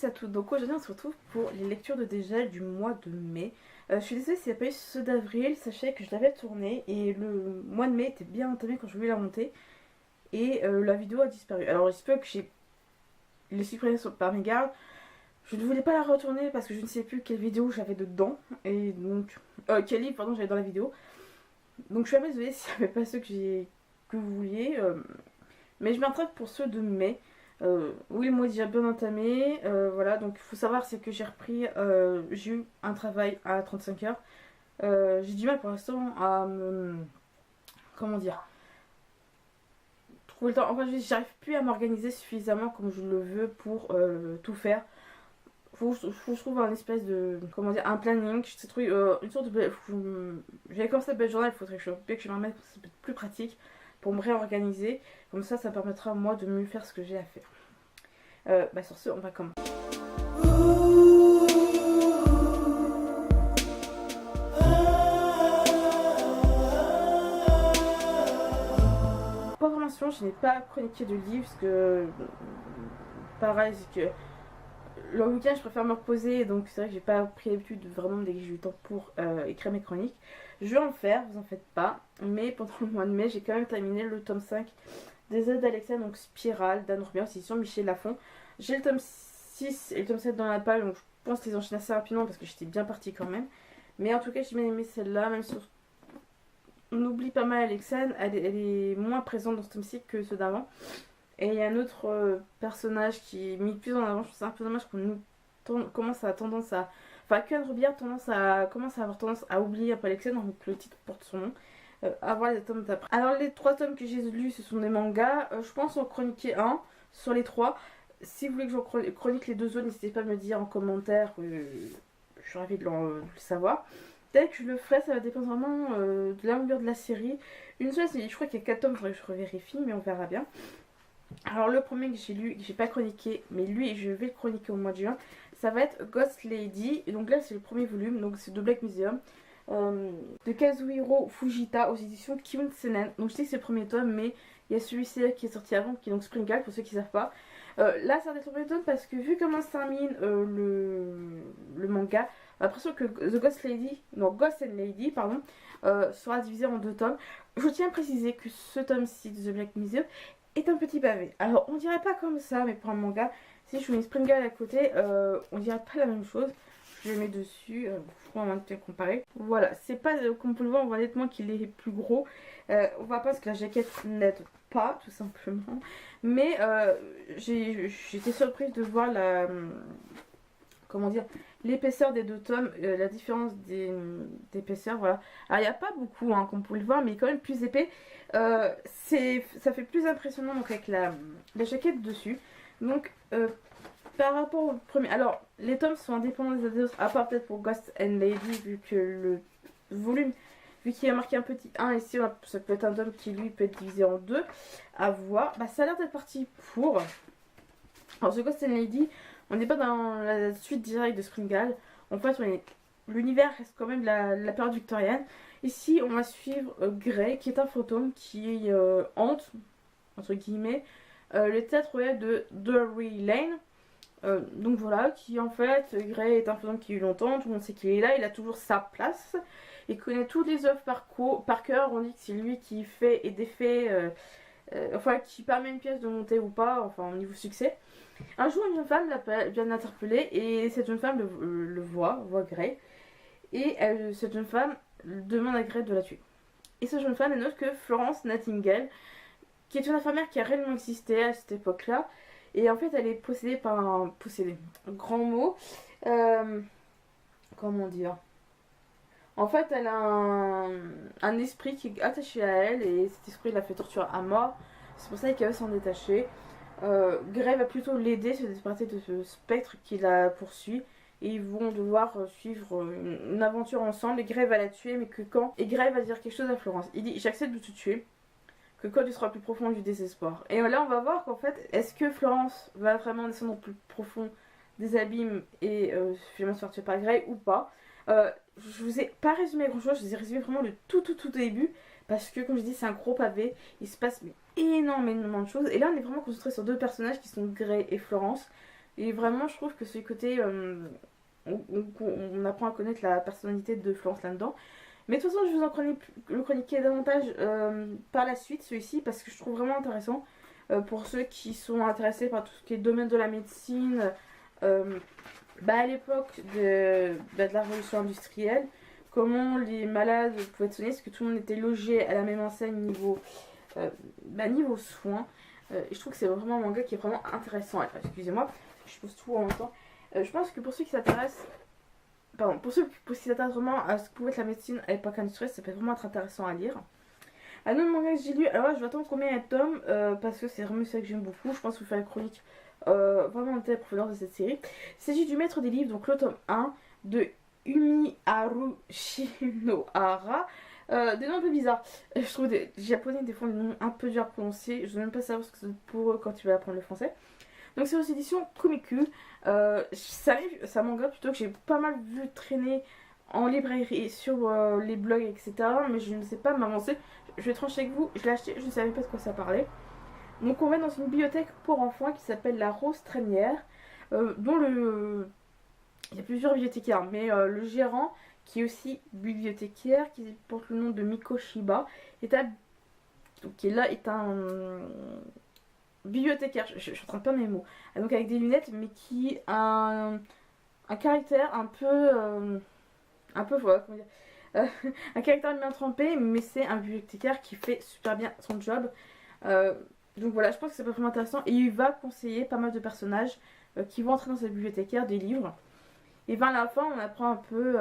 tous et à toutes, donc aujourd'hui on se retrouve pour les lectures de dégel du mois de mai. Je suis désolée s'il n'y a pas eu ceux d'avril, sachez que je l'avais tourné et le mois de mai était bien entamé quand je voulais la monter et la vidéo a disparu. Alors il se peut que j'ai les supprimé par mégarde, je ne voulais pas la retourner parce que je ne sais plus quelle vidéo j'avais dedans et donc quel livre pardon j'avais dans la vidéo. Donc je suis un peu désolée s'il n'y avait pas ceux que vous vouliez, mais je m'attrape pour ceux de mai. Oui, le mois est déjà bien entamé. Voilà, donc il faut savoir c'est que j'ai repris, j'ai eu un travail à 35 heures. J'ai du mal pour l'instant à me. Comment dire, trouver le temps. Enfin, j'arrive plus à m'organiser suffisamment comme je le veux pour tout faire. Faut que je trouve un espèce de. Comment dire, un planning. Je sais trouver une sorte de. J'avais commencé la belle journée, il faudrait que je me remette, c'est peut-être plus pratique pour me réorganiser. Comme ça permettra moi de mieux faire ce que j'ai à faire. Sur ce, on va commencer. Pour information, je n'ai pas chroniqué de livre parce que pareil, c'est que le week-end je préfère me reposer, donc c'est vrai que j'ai pas pris l'habitude vraiment dès que j'ai eu le temps pour écrire mes chroniques. Je vais en faire, vous en faites pas, mais pendant le mois de mai j'ai quand même terminé le tome 5 des œuvres d'Alexia, donc Spirale d'Anne Roubien, c'est sur Michel Lafon. J'ai le tome 6 et le tome 7 dans la palle, donc je pense les enchaîner assez rapidement parce que j'étais bien partie quand même. Mais en tout cas, j'ai bien aimé celle-là, même si on oublie pas mal Alexia, elle est moins présente dans ce tome 6 que ceux d'avant. Et il y a un autre personnage qui est mis plus en avant, je trouve ça un peu dommage qu'on commence à tendance à. Enfin, qu'Anne Roubien commence à avoir tendance à oublier un peu Alexia, donc le titre porte son nom. À voir les tomes d'après. Alors les 3 tomes que j'ai lus ce sont des mangas, je pense en chroniquer un sur les 3. Si vous voulez que je chronique les 2 autres, n'hésitez pas à me le dire en commentaire, je suis ravie de le savoir. Dès que je le ferai, ça va dépendre vraiment de la longueur de la série. Une seule, je crois qu'il y a 4 tomes, il faudrait que je revérifie, mais on verra bien. Alors le premier que j'ai lu, que j'ai pas chroniqué, mais lui je vais le chroniquer au mois de juin, ça va être Ghost Lady. Et donc là c'est le premier volume, donc c'est de Black Museum. De Kazuhiro Fujita aux éditions Kiun Senen. Donc je sais que c'est le premier tome, mais il y a celui-ci qui est sorti avant, qui est donc Springal pour ceux qui ne savent pas. Là c'est un des premiers tomes parce que vu comment se termine le manga, j'ai l'impression que Ghost and Lady pardon, sera divisé en 2 tomes. Je tiens à préciser que ce tome-ci de The Black Museum est un petit pavé. Alors on dirait pas comme ça, mais pour un manga, si je mets Springal à côté, on dirait pas la même chose. Je le mets dessus, je crois qu'on va comparer. Voilà, c'est pas comme vous pouvez le voir, on voit nettement qu'il est plus gros. On voit pas parce que la jaquette n'aide pas, tout simplement. Mais j'étais surprise de voir la. Comment dire, l'épaisseur des 2 tomes, la différence d'épaisseur, voilà. Alors il n'y a pas beaucoup, hein, comme vous pouvez le voir, mais il est quand même plus épais. Ça fait plus impressionnant donc avec la jaquette dessus. Donc par rapport au premier, alors les tomes sont indépendants des autres, à part peut-être pour Ghost and Lady, vu que le volume, vu qu'il y a marqué un petit 1 ici, ça peut être un tome qui lui peut être divisé en 2, à voir. Ça a l'air d'être parti pour. Alors ce Ghost and Lady, on n'est pas dans la suite directe de Springal. En fait, l'univers reste quand même la période victorienne. Ici, on va suivre Grey, qui est un fantôme qui hante, entre guillemets, le théâtre royal de Drury Lane. Donc voilà, qui en fait, Grey est un fantôme qui vit longtemps, tout le monde sait qu'il est là, il a toujours sa place. Il connaît toutes les œuvres par cœur, on dit que c'est lui qui fait et défait, enfin qui permet une pièce de monter ou pas, enfin au niveau succès. Un jour, une jeune femme vient l'interpeller et cette jeune femme le voit Grey. Et cette jeune femme demande à Grey de la tuer. Et cette jeune femme n'est autre que Florence Nightingale, qui est une infirmière qui a réellement existé à cette époque-là. Et en fait, elle est possédée par un grand mot. Comment dire? En fait, elle a un esprit qui est attaché à elle et cet esprit la fait torturer à mort. C'est pour ça qu'elle veut s'en détacher. Grey va plutôt l'aider, se débarrasser de ce spectre qui la poursuit. Et ils vont devoir suivre une aventure ensemble. Et Grey va la tuer, mais que quand. Et Grey va dire quelque chose à Florence. Il dit: j'accepte de te tuer, que quand tu seras plus profond du désespoir. Et là, on va voir qu'en fait, est-ce que Florence va vraiment descendre plus profond des abîmes et finalement se faire tuer par Grey ou pas. Je vous ai pas résumé grand chose, je vous ai résumé vraiment le tout début. Parce que, comme je dis, c'est un gros pavé. Il se passe énormément de choses. Et là, on est vraiment concentré sur 2 personnages qui sont Grey et Florence. Et vraiment, je trouve que ce côté, on apprend à connaître la personnalité de Florence là-dedans. Mais de toute façon, je vous en le chroniquer davantage par la suite, celui-ci, parce que je trouve vraiment intéressant pour ceux qui sont intéressés par tout ce qui est domaine de la médecine. À l'époque de la révolution industrielle, comment les malades pouvaient être soignés, parce que tout le monde était logé à la même enseigne niveau soins. Et je trouve que c'est vraiment un manga qui est vraiment intéressant. Excusez-moi, je pose tout en même temps. Je pense que pour ceux qui s'intéressent, pour ceux qui s'intéressent vraiment à ce que pouvait être la médecine à l'époque industrielle, ça peut vraiment être intéressant à lire. Un autre manga que j'ai lu, alors là, je vais attendre combien il y a de tomes, parce que c'est vraiment ça que j'aime beaucoup. Je pense vous faire une chronique vraiment en profondeur de cette série. Il s'agit du Maître des livres, donc le tome 1 de Umiharu Shinohara. Des noms un peu bizarres. Je trouve des japonais des fois des noms un peu durs à prononcer. Je ne veux même pas savoir ce que c'est pour eux quand tu vas apprendre le français. Donc c'est aux éditions Komiku. C'est un manga plutôt que j'ai pas mal vu traîner en librairie sur les blogs, etc. Mais je ne sais pas m'avancer. Je vais trancher avec vous. Je l'ai acheté, je ne savais pas de quoi ça parlait. Donc on va dans une bibliothèque pour enfants qui s'appelle la Rose Trainière, dont il y a plusieurs bibliothécaires, mais le gérant, qui est aussi bibliothécaire, qui porte le nom de Miko Shiba, qui est là, est un bibliothécaire, je suis en train de perdre mes mots, donc avec des lunettes, mais qui a un caractère voilà, comment dire, un caractère bien trempé, mais c'est un bibliothécaire qui fait super bien son job. Donc voilà, je pense que c'est pas vraiment intéressant. Et il va conseiller pas mal de personnages qui vont entrer dans cette bibliothécaire des livres. Et vers la fin, on apprend un peu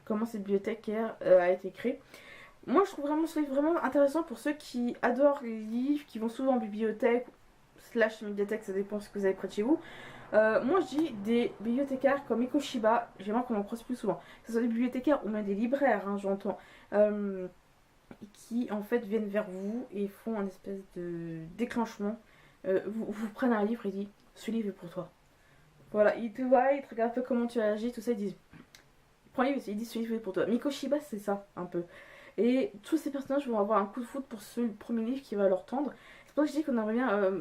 comment cette bibliothécaire a été créée. Moi, je trouve vraiment ce livre vraiment intéressant pour ceux qui adorent les livres, qui vont souvent en bibliothèque, slash médiathèque, ça dépend de ce que vous avez près de chez vous. Moi, je dis des bibliothécaires comme Miko Shiba, j'aimerais qu'on en croise plus souvent. Que ce soit des bibliothécaires ou même des libraires, hein, j'entends. Qui en fait viennent vers vous et font un espèce de déclenchement. Vous prennent un livre et disent ce livre est pour toi. Voilà, ils te voient, ils te regardent un peu comment tu réagis, tout ça, ils disent prends le livre, ils disent ce livre est pour toi. Miko Shiba, c'est ça un peu. Et tous ces personnages vont avoir un coup de foudre pour ce premier livre qui va leur tendre. C'est pour ça que je dis qu'on aimerait bien.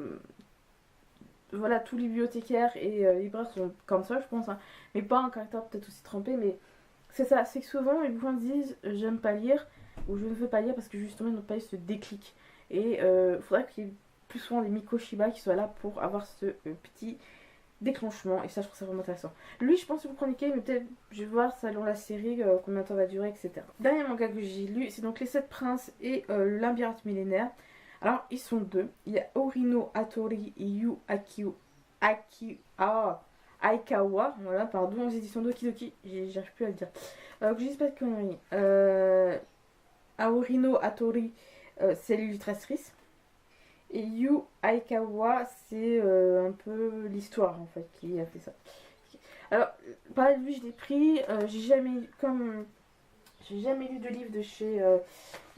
Voilà, tous les bibliothécaires et libraires sont comme ça, je pense, hein. Mais pas un caractère peut-être aussi trempé, mais c'est ça, c'est que souvent les gens disent j'aime pas lire ou je ne veux pas lire parce que justement ils n'ont pas eu ce déclic. Et il faudrait qu'il y ait plus souvent des Miko Shiba qui soient là pour avoir ce petit déclenchement. Et ça, je trouve ça vraiment intéressant. Lui, je pense que vous chroniquez, mais peut-être je vais voir selon la série combien de temps va durer, etc. Dernier manga que j'ai lu, c'est donc Les 7 Princes et Labyrinthe Millénaire. Alors, ils sont deux. Il y a Orino Hattori et Yu Aikawa, voilà, pardon, aux éditions Doki, j'arrive plus à le dire. Que je dise pas de conneries. Aorino Hattori, c'est l'illustratrice. Et Yu Aikawa, c'est un peu l'histoire en fait qui a fait ça. Alors, pareil, lui, je l'ai pris. J'ai jamais lu de livre de chez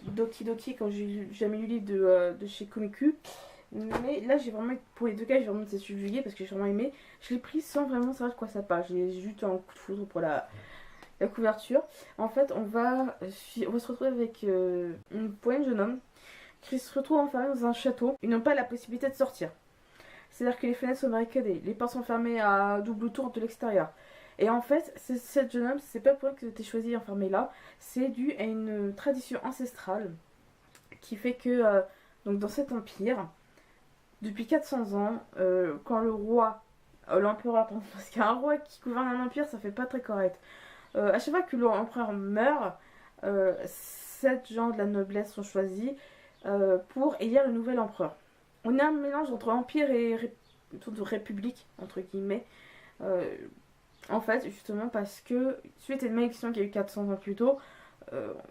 Doki, quand j'ai jamais lu de livre de chez Komiku. Mais là, j'ai vraiment, pour les deux cas, j'ai vraiment été subjuguée parce que j'ai vraiment aimé. Je l'ai pris sans vraiment savoir de quoi ça parle. J'ai juste un coup de foudre pour la couverture. En fait, on va se retrouver avec une poignée de jeunes hommes qui se retrouvent enfermés dans un château. Ils n'ont pas la possibilité de sortir. C'est-à-dire que les fenêtres sont barricadées, les portes sont fermées à double tour de l'extérieur. Et en fait, cette jeune homme, c'est pas pour rien qu'ils ont été choisis et enfermés là. C'est dû à une tradition ancestrale qui fait que donc dans cet empire, depuis 400 ans, quand le roi, l'empereur, parce qu'il y a un roi qui gouverne un empire, ça fait pas très correct. À chaque fois que l'empereur meurt, 7 gens de la noblesse sont choisis pour élire le nouvel empereur. On a un mélange entre empire et république, entre guillemets. En fait, justement parce que suite à une malédiction qui a eu 400 ans plus tôt,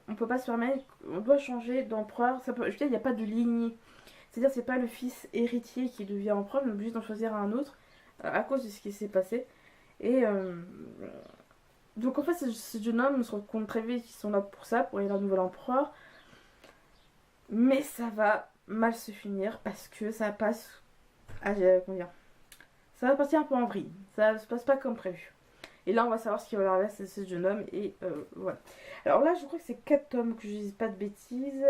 on peut pas se permettre, on doit changer d'empereur. Je veux dire, il n'y a pas de lignée. C'est-à-dire, c'est pas le fils héritier qui devient empereur, mais on est obligé d'en choisir un autre à cause de ce qui s'est passé. Et donc, en fait, ces jeunes hommes se rendent compte très vite qu'ils sont là pour ça, pour élire un nouvel empereur. Mais ça va mal se finir parce que ça passe. Comment dire, ça va partir un peu en vrille. Ça se passe pas comme prévu. Et là, on va savoir ce qui va arriver à ce jeune homme. Et voilà. Alors là, je crois que c'est 4 tomes, que je dise pas de bêtises.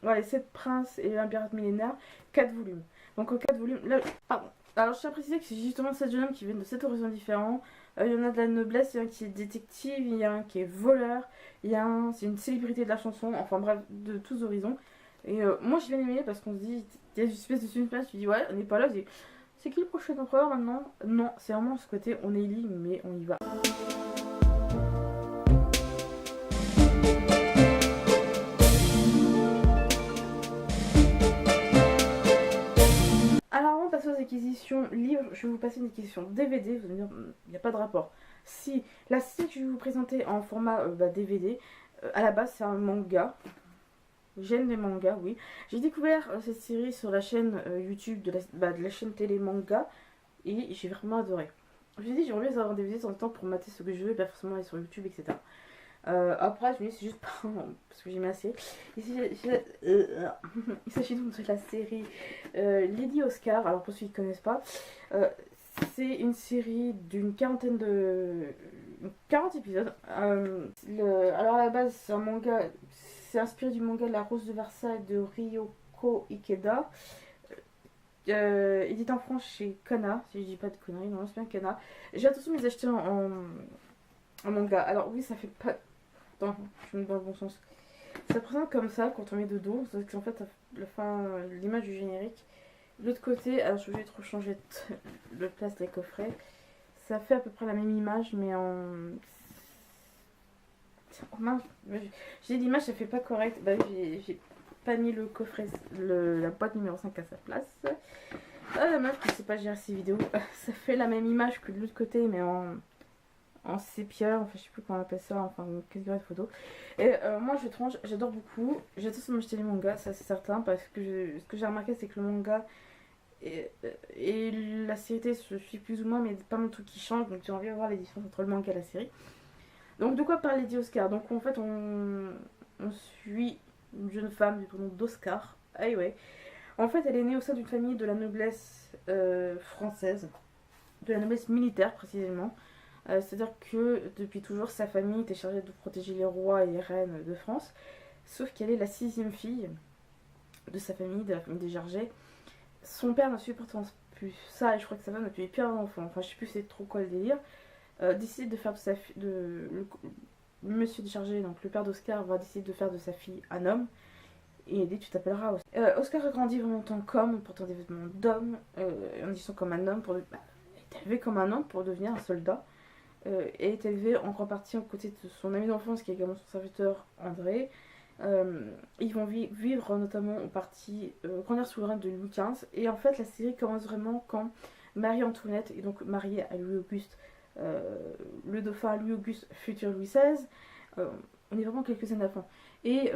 Voilà, les 7 princes et Labyrinthe Millénaire, 4 volumes. Donc en 4 volumes. Là, pardon. Alors je tiens à préciser que c'est justement 7 jeunes hommes qui viennent de 7 horizons différents. Il y en a de la noblesse, il y en a un qui est détective, il y a un qui est voleur, il y a un, c'est une célébrité de la chanson, enfin bref, de tous horizons. Et moi j'ai bien aimé parce qu'on se dit, il y a une espèce de suspense, tu dis ouais, on n'est pas là, je dis, c'est qui le prochain empereur maintenant? Non, c'est vraiment ce côté, on est libre mais on y va. Alors avant de passer aux acquisitions livres, je vais vous passer une acquisition DVD, vous allez me dire, il n'y a pas de rapport. Si, la série que je vais vous présenter en format DVD, à la base c'est un manga. J'aime les mangas, oui. J'ai découvert cette série sur la chaîne YouTube de la chaîne télé manga et j'ai vraiment adoré. Je me suis dit, j'aimerais bien avoir des vidéos de temps en temps pour mater ce que je veux, pas forcément aller sur YouTube, etc. Après, je me dis, c'est juste parce que j'ai mis la série. Il s'agit donc de la série Lady Oscar. Alors, pour ceux qui ne connaissent pas, c'est une série d'une quarantaine de. 40 épisodes. Alors, à la base, c'est un manga. C'est inspiré du manga La Rose de Versailles de Ryoko Ikeda. Édité en France chez Kana, si je dis pas de conneries, non, c'est bien Kana. J'ai attention de les acheter en manga. Alors, oui, ça fait pas. Attends, je me mets dans le bon sens. Ça présente comme ça quand on met de dos, parce qu'en fait, l'image du générique. De l'autre côté, alors je vais trop changer le place des coffrets. Ça fait à peu près la même image, mais en. Oh mince, j'ai l'image, ça fait pas correct. Bah, j'ai pas mis le coffret, la boîte numéro 5 à sa place. Ah, la meuf qui sait pas gérer ses vidéos. Ça fait la même image que de l'autre côté, mais en sépia, enfin je sais plus comment on appelle ça, enfin une catégorie de photos. Et moi j'adore beaucoup. J'adore m'acheter les mangas, ça c'est certain, parce que ce que j'ai remarqué c'est que le manga et la série se suit plus ou moins, mais pas mal de trucs qui changent, donc j'ai envie de voir les différences entre le manga et la série. Donc de quoi parler d'Oscar? Donc en fait on suit une jeune femme du prénom d'Oscar. Ah ouais. En fait elle est née au sein d'une famille de la noblesse française, de la noblesse militaire précisément. C'est-à-dire que depuis toujours sa famille était chargée de protéger les rois et les reines de France. Sauf qu'elle est la 6e fille de sa famille, de la famille des Gergais. Son père ne supporte plus ça et je crois que sa femme n'a pu plus un enfant. Enfin je sais plus c'est trop quoi le délire. Décide de faire de sa fille, monsieur Deschargés, donc le père d'Oscar, va décider de faire de sa fille un homme. Et il dit tu t'appelleras Oscar. Oscar a grandi vraiment en tant qu'homme, portant des vêtements d'homme, en disant comme un homme, est élevé comme un homme pour devenir un soldat. Et est élevé en grande partie aux côtés de son ami d'enfance qui est également son serviteur André. Ils vont vivre notamment au parti grandir sous le règne de Louis XV. Et en fait la série commence vraiment quand Marie-Antoinette est donc mariée à Louis-Auguste. Le dauphin Louis-Auguste, futur Louis XVI, on est vraiment quelques années avant. Et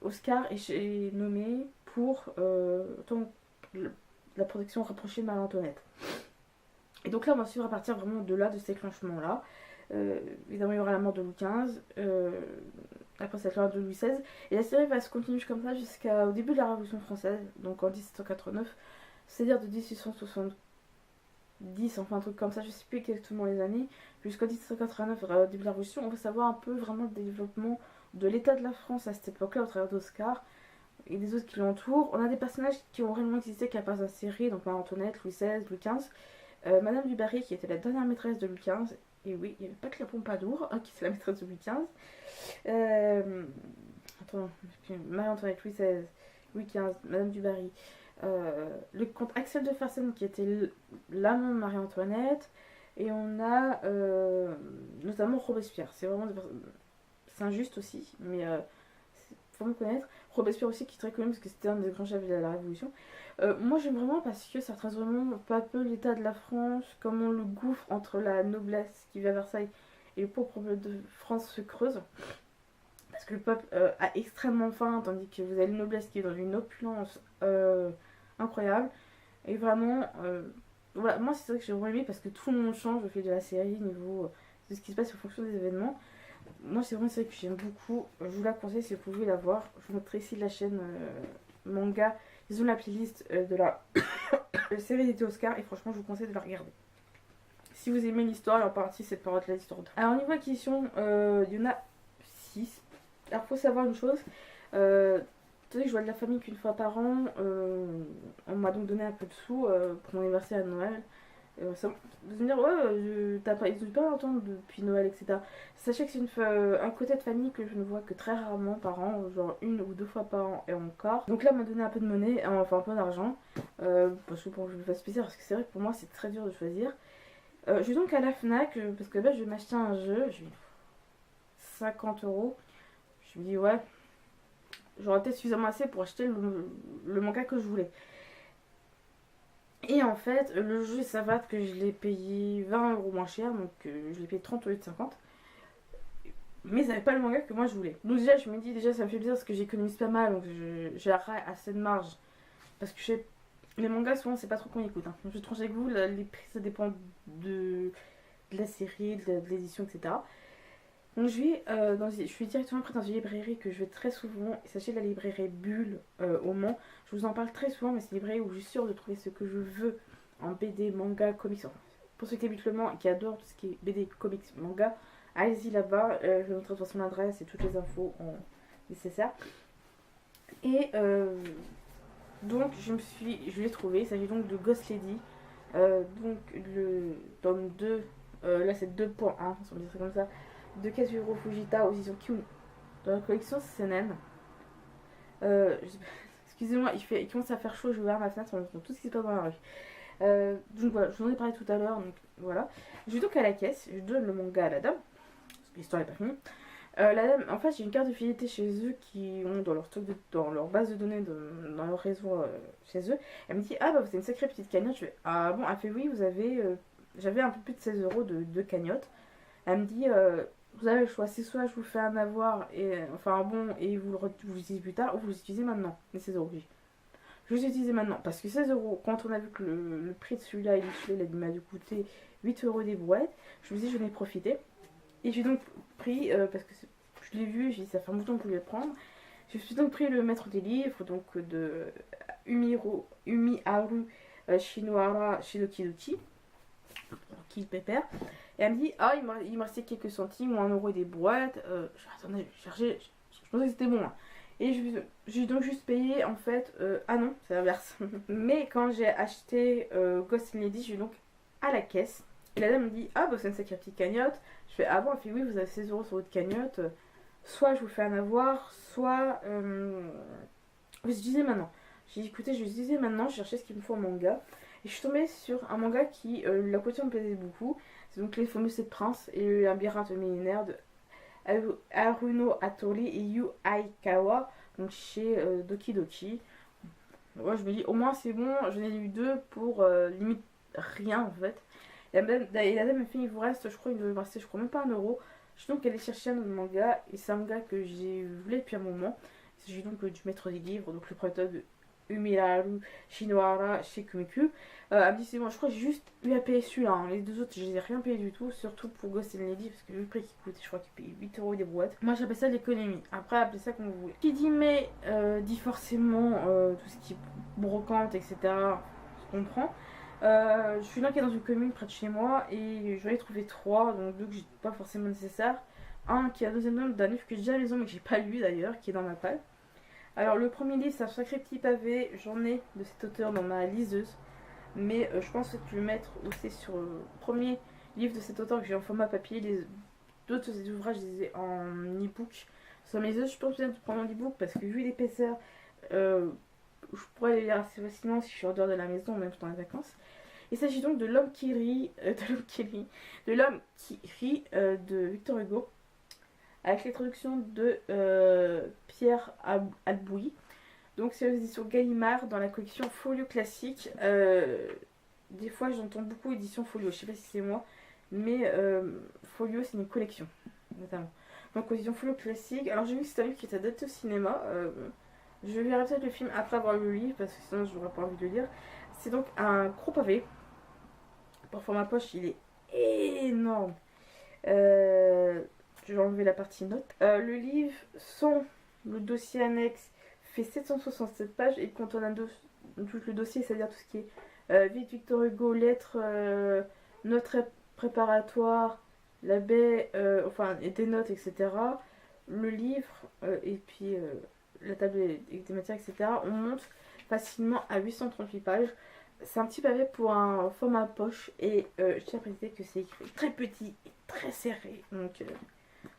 Oscar est nommé pour la protection rapprochée de Marie-Antoinette. Et donc là, on va suivre à partir vraiment de là, de cet déclenchement-là. Évidemment, il y aura la mort de Louis XV, après cette mort de Louis XVI. Et la série va se continuer comme ça jusqu'au début de la Révolution française, donc en 1789, c'est-à-dire de 1870, enfin un truc comme ça, je sais plus exactement les années, jusqu'en 1789, au début de la Révolution. On va savoir un peu vraiment le développement de l'état de la France à cette époque-là, au travers d'Oscar et des autres qui l'entourent. On a des personnages qui ont réellement existé, qui apparaissent dans la série, donc Marie-Antoinette, Louis XVI, Louis XV. Madame du Barry qui était la dernière maîtresse de Louis XV. Et oui, il n'y avait pas que la Pompadour qui était la maîtresse de Louis XV. Attends, Marie-Antoinette, Louis XVI, Louis XV, Madame du Barry. Le comte Axel de Fersen qui était l'amant de Marie-Antoinette. Et on a notamment Robespierre. C'est vraiment c'est injuste aussi, mais faut me connaître. Robespierre aussi qui est très connu parce que c'était un des grands chefs de la Révolution. Moi j'aime vraiment parce que ça trace vraiment pas peu l'état de la France, comment le gouffre entre la noblesse qui vit à Versailles et le pauvre peuple de France se creuse. Parce que le peuple a extrêmement faim, tandis que vous avez une noblesse qui est dans une opulence incroyable. Et vraiment, voilà, moi c'est ça que j'ai vraiment aimé parce que tout le monde change au fil de la série, niveau de ce qui se passe en fonction des événements. Moi c'est vraiment une série que j'aime beaucoup, je vous la conseille si vous pouvez la voir. Je vous mettrai ici la chaîne manga, ils ont la playlist de la série d'été Oscar et franchement je vous conseille de la regarder. Si vous aimez l'histoire, alors partie cette parole de l'histoire. Alors niveau acquisition, il y en a 6. Alors faut savoir une chose, Tu sais que je vois de la famille qu'une fois par an. On m'a donc donné un peu de sous pour mon anniversaire à Noël. Ça, de me dire, ouais, t'as pas, ils ont pas longtemps depuis Noël, etc. Sachez que c'est un côté de famille que je ne vois que très rarement par an, genre 1 ou 2 fois par an et encore. Donc là, on m'a donné un peu de monnaie, enfin un peu d'argent, parce que pour que je me fasse plaisir, parce que c'est vrai que pour moi c'est très dur de choisir. Je vais donc à la Fnac, parce que là je vais m'acheter un jeu, je vais 50 euros. Je me dis, ouais, j'aurais peut-être suffisamment assez pour acheter le manga que je voulais. Et en fait, le jeu ça va que je l'ai payé 20 € moins cher, donc je l'ai payé 30 au lieu de 50. Mais ça n'avait pas le manga que moi je voulais. Donc déjà, je me dis, déjà ça me fait plaisir parce que j'économise pas mal, donc j'ai assez de marge. Parce que les mangas, souvent, c'est pas trop qu'on écoute. Hein. Je suis tranche avec vous, les prix ça dépend de la série, de l'édition, etc. Donc je suis directement pris dans une librairie que je vais très souvent. Il s'agit de la librairie Bulle au Mans. Je vous en parle très souvent, mais c'est une librairie où je suis sûre de trouver ce que je veux en BD, manga, comics. Enfin, pour ceux qui habitent le Mans et qui adorent tout ce qui est BD, comics, manga, allez-y là-bas. Je vais vous montrer de toute façon l'adresse et toutes les infos nécessaires. Et donc je l'ai trouvé. Il s'agit donc de Ghost Lady. Donc le tome 2, là c'est 2.1, on va dire ça comme ça, de Kazuhiro Fujita aux éditions Kiun dans la collection CNN. Excusez-moi, il commence à faire chaud, je vais ouvrir ma fenêtre, on entend tout ce qui se passe dans la rue. Donc voilà, je vous en ai parlé tout à l'heure, donc voilà. Je vais donc à la caisse, je donne le manga à la dame, parce que l'histoire n'est pas finie. La dame, en fait, j'ai une carte de fidélité chez eux qui ont dans leur stock, dans leur base de données, dans leur réseau chez eux. Elle me dit, ah bah vous avez une sacrée petite cagnotte. Je fais, ah bon, elle fait oui, vous avez, j'avais un peu plus de 16 € de cagnotte. Elle me dit, vous avez le choix, c'est soit je vous fais un avoir, enfin un bon, et vous l'utilisez plus tard, ou vous l'utilisez maintenant, les 16 €. Je vous utilise maintenant, parce que 16 €, quand on a vu que le prix de celui-là, il m'a dû coûter 8 € des brouettes, je me dis, je vais en profiter. Et j'ai donc pris, parce que je l'ai vu, j'ai dit, ça fait un bouton que je voulais le prendre. Je suis donc pris le maître des livres, donc de Umiharu Shinohara Shinokidoki, qui Pépère. Et elle me dit, ah, il me restait quelques centimes ou 1 € des boîtes. Attendez, je cherchais, je pensais que c'était bon. Hein. Et j'ai donc juste payé, en fait, ah non, c'est l'inverse. Mais quand j'ai acheté Ghost in Lady, je suis donc à la caisse. Et la dame me dit, ah, bah c'est une sacrée petite cagnotte. Je fais, ah bon, elle fait, oui, vous avez 16 € sur votre cagnotte. Soit je vous fais un avoir, soit vous utilisez maintenant. J'ai dit, écoutez, je vais utiliser maintenant, je cherchais ce qu'il me faut en manga. Et je suis tombée sur un manga qui, la couture me plaisait beaucoup. C'est donc Les fameux 7 princes et le labyrinthe millénaire de Haruno Hattori et Yu Aikawa, donc chez Doki Doki. Moi je me dis, au moins c'est bon, j'en ai eu 2 pour limite rien en fait. Et la dame me fait, il vous reste, je crois, il me restait, je crois même pas 1 €. Je suis donc allée chercher un autre manga, et c'est un manga que j'ai voulu depuis un moment. Il s'agit donc du maître des livres, donc le producteur de Umiharu Shinohara chez Kumiku. Elle me dit, c'est bon, je crois que j'ai juste eu à payer celui-là. Hein. Les deux autres, je les ai rien payé du tout, surtout pour Ghost in Lady, parce que vu le prix qu'il coûte, je crois qu'il paye 8 € des boîtes. Moi, j'appelle ça de l'économie. Après, appelez ça comme vous voulez. Qui dit mais dit forcément tout ce qui est brocante, etc. Je comprends. Je suis là qui est dans une commune près de chez moi et j'en ai trouvé 3, donc 2 que j'ai pas forcément nécessaire. Un qui est un deuxième tome d'un livre que j'ai déjà à la maison mais que j'ai pas lu d'ailleurs, qui est dans ma palle. Alors le premier livre c'est un sacré petit pavé, j'en ai de cet auteur dans ma liseuse, mais je pense que je vais mettre aussi sur le premier livre de cet auteur que j'ai en format papier. Les d'autres ouvrages je les ai en e-book sur mes liseuse. Je pense bien de prendre en e-book parce que vu l'épaisseur, je pourrais les lire assez facilement si je suis en dehors de la maison, même pendant les vacances. Il s'agit donc de l'homme qui rit, de l'homme qui rit de Victor Hugo, avec les traductions de Pierre Albouy. Donc c'est aux éditions Gallimard dans la collection Folio classique. Des fois j'entends beaucoup édition Folio, je sais pas si c'est moi, mais Folio c'est une collection notamment. Donc aux éditions Folio classique. Alors j'ai vu que c'est un livre qui est adapté au cinéma. Je verrai peut-être le film après avoir lu le livre parce que sinon je n'aurais pas envie de le lire. C'est donc un gros pavé. Pour format poche, il est énorme. Je vais enlever la partie note. Le livre, le dossier annexe, fait 767 pages et quand on a tout le dossier, c'est-à-dire tout ce qui est vie de Victor Hugo, lettres, notes préparatoires, et des notes, etc. Le livre, et puis la table des matières, etc., on monte facilement à 838 pages. C'est un petit pavé pour un format poche et je tiens à préciser que c'est écrit très petit et très serré. Donc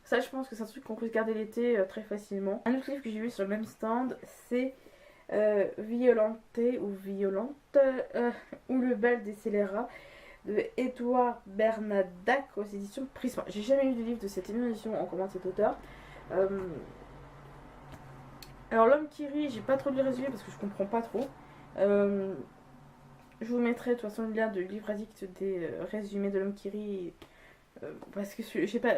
ça, je pense que c'est un truc qu'on peut garder l'été très facilement. Un autre livre que j'ai vu sur le même stand, c'est Violente ou Violente ou le bal des scélérats de Édouard Bernadac aux éditions Prisma. J'ai jamais lu de livre de cette édition en commun cet auteur. Alors L'homme qui rit, j'ai pas trop lu le résumé parce que je comprends pas trop. Je vous mettrai de toute façon le lien de livre addict des résumés de L'homme qui rit. Parce que je sais pas,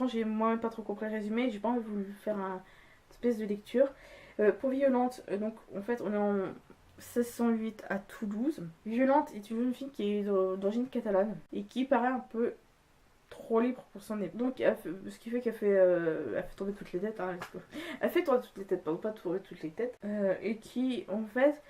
j'ai moi-même pas trop compris le résumé, j'ai pas envie de vous faire une espèce de lecture. Pour Violente, donc en fait on est en 1608 à Toulouse. Violente est une jeune fille qui est d'origine catalane et qui paraît un peu trop libre pour son époque. Donc ce qui fait qu'elle fait, elle fait tomber toutes les têtes, hein, elle fait tomber toutes les têtes, pas tomber toutes les têtes, et qui en fait,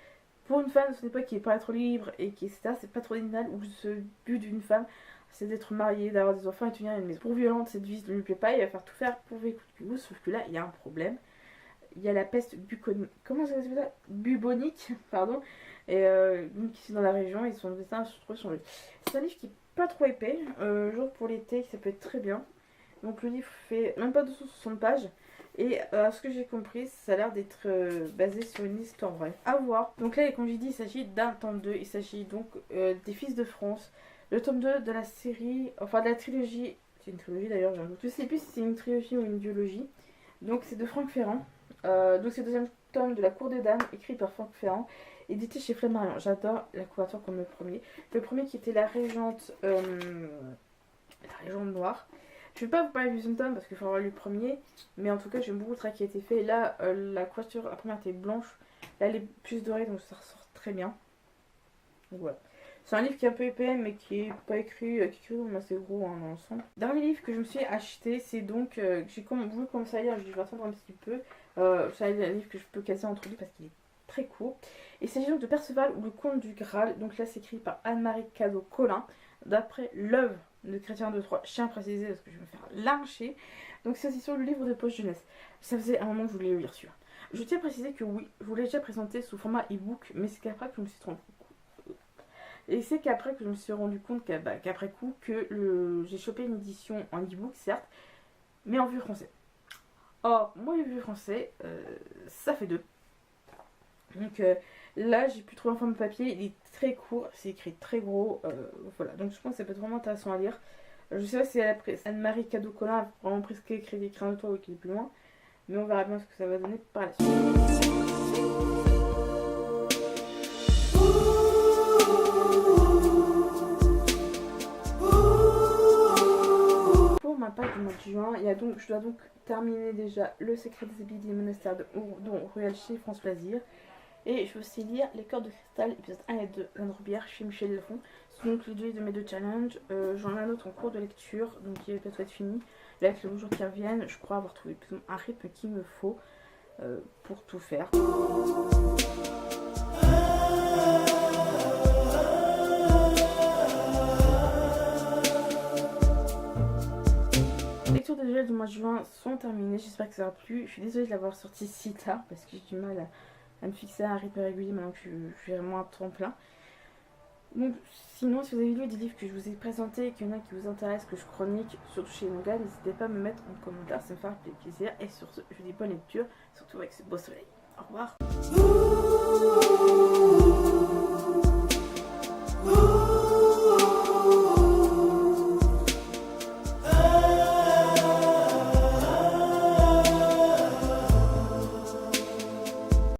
pour une femme de son époque qui est pas trop libre et qui etc., c'est pas trop idéal, où ce but d'une femme c'est d'être mariée, d'avoir des enfants et de tenir une maison. Pour Violente, cette vie ne lui plaît pas, il va faire tout faire pour vivre coûte que coûte, sauf que là il y a un problème. Il y a la peste bubonique, pardon, et donc ici dans la région, et son destin se trouve sur lui. C'est un livre qui est pas trop épais, jour pour l'été, ça peut être très bien. Donc le livre fait même pas 260 pages, et à ce que j'ai compris, ça a l'air d'être basé sur une histoire vraie. À voir. Donc là, comme j'ai dit, il s'agit d'un tome 2, il s'agit donc des Fils de France, le tome 2 de la série, enfin de la trilogie, c'est une trilogie d'ailleurs, je sais plus si c'est une trilogie ou une duologie. Donc c'est de Franck Ferrand. Donc c'est le deuxième tome de La Cour des Dames, écrit par Franck Ferrand, édité chez Flammarion. J'adore la couverture comme le premier. Le premier qui était la Régente Noire. Je vais pas vous parler du deuxième tome parce qu'il faut avoir lu le premier, mais en tout cas j'aime beaucoup le travail qui a été fait. Là, la couverture, la première était blanche, là elle est plus dorée, donc ça ressort très bien. Donc voilà. C'est un livre qui est un peu épais, mais qui est pas écrit, qui est écrit assez gros hein, dans l'ensemble. Dernier livre que je me suis acheté, c'est donc, j'ai voulu commencer à lire, je vais attendre un petit peu. C'est un livre que je peux casser entre deux parce qu'il est très court. Il s'agit donc de Perceval ou le Comte du Graal. Donc là, c'est écrit par Anne-Marie Cadeau-Collin, d'après l'œuvre de Chrétien de Troyes. Je tiens à préciser parce que je vais me faire lyncher. Donc c'est aussi sur le livre de poche jeunesse. Ça faisait un moment que je voulais le lire celui-là. Je tiens à préciser que oui, je vous l'ai déjà présenté sous format e-book, mais c'est qu'après que je me suis trompée. Et c'est qu'après que je me suis rendu compte qu'après coup, que j'ai chopé une édition en e-book, certes, mais en vieux français. Or, moi, le vieux français, ça fait deux. Donc là, j'ai pu trouver en forme de papier, il est très court, c'est écrit très gros. Voilà, donc je pense que ça peut être vraiment intéressant à lire. Je sais pas si Anne-Marie Cadeau-Collin a vraiment pris ce qu'elle écrit des crayons de toi ou qu'il est plus loin, mais on verra bien ce que ça va donner par la suite. Pour ma page du mois de juin, je dois donc terminer déjà Le Secret des habits des monastères dont Royal chez France Plaisir. Et je vais aussi lire Les Corps de Cristal, épisode 1 et 2, L'Androubière chez Michel Lafon. Ce sont donc les deux de mes deux challenges. J'en ai un autre en cours de lecture, donc il va peut-être être fini. Là, avec les jours qui reviennent, je crois avoir trouvé un rythme qu'il me faut pour tout faire. Les lectures de Noël du mois de juin sont terminées, j'espère que ça va plu. Je suis désolée de l'avoir sorti si tard parce que j'ai du mal à me fixer à un rythme régulier maintenant que je suis vraiment à temps plein. Donc sinon, si vous avez lu des livres que je vous ai présentés et qu'il y en a qui vous intéressent, que je chronique, surtout chez les mangas, n'hésitez pas à me mettre en commentaire, ça me fera plaisir. Et sur ce, je vous dis bonne lecture, surtout avec ce beau soleil. Au revoir.